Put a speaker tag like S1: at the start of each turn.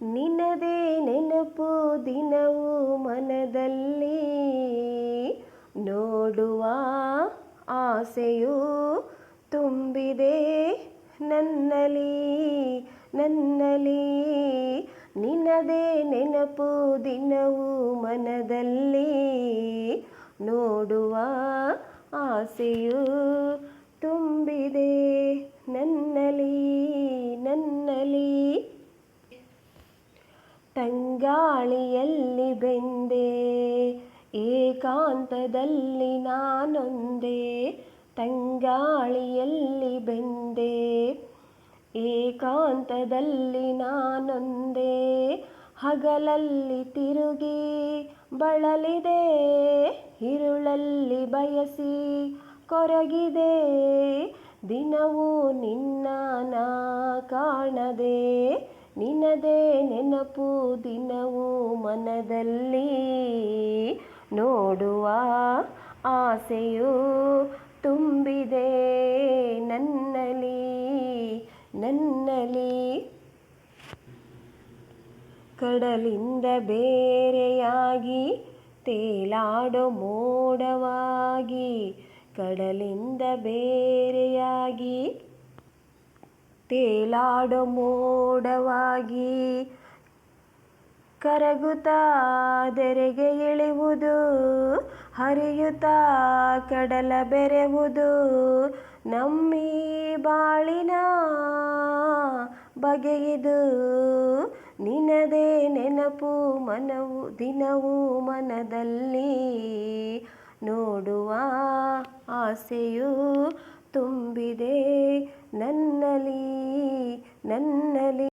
S1: ನಿನ್ನದೇ ನೆನಪು ದಿನವೂ ಮನದಲ್ಲಿ, ನೋಡುವ ಆಸೆಯು ತುಂಬಿದೆ ನನ್ನಲ್ಲಿ. ನಿನ್ನದೇ ನೆನಪು ದಿನವೂ ಮನದಲ್ಲಿ, ನೋಡುವ ಆಸೆಯು ತುಂಬಿದೆ ನನ್ನಲ್ಲಿ. ತಂಗಾಳಿಯಲ್ಲಿ ಬೆಂದೆ ಏಕಾಂತದಲ್ಲಿ ನಾನೊಂದೇ, ತಂಗಾಳಿಯಲ್ಲಿ ಬೆಂದೆ ಏಕಾಂತದಲ್ಲಿ ನಾನೊಂದೇ. ಹಗಲಲ್ಲಿ ತಿರುಗಿ ಬಳಲಿದೆ, ഇരുಳಲ್ಲಿ ಬಯಸಿ ಕೊರಗಿದೆ. ದಿನವೂ ನಿನ್ನ ನಾ ಕಾಣದೆ, ನಿನ್ನದೇ ನೆನಪು ದಿನವೂ ಮನದಲ್ಲಿ, ನೋಡುವ ಆಸೆಯು ತುಂಬಿದೆ ನನ್ನಲ್ಲಿ. ಕಡಲಿಂದ ಬೇರೆಯಾಗಿ ತೇಲಾಡೋ ಮೋಡವಾಗಿ, ಕಡಲಿಂದ ಬೇರೆಯಾಗಿ ತೇಲಾಡೋ ಮೋಡವಾಗಿ, ಕರಗುತ್ತಾ ಧರೆಗೆ ಇಳಿಯುವುದು, ಹರಿಯುತ್ತಾ ಕಡಲ ಬೆರೆಯುವುದು. ನಮ್ಮೀ ಬಾಳಿನ ಬಗೆಯಿದು, ನಿನ್ನದೇ ನೆನಪು ದಿನವೂ ಮನದಲ್ಲಿ, ನೋಡುವ ಆಸೆಯು ತುಂಬಿದೆ ನನ್ನಲ್ಲಿ.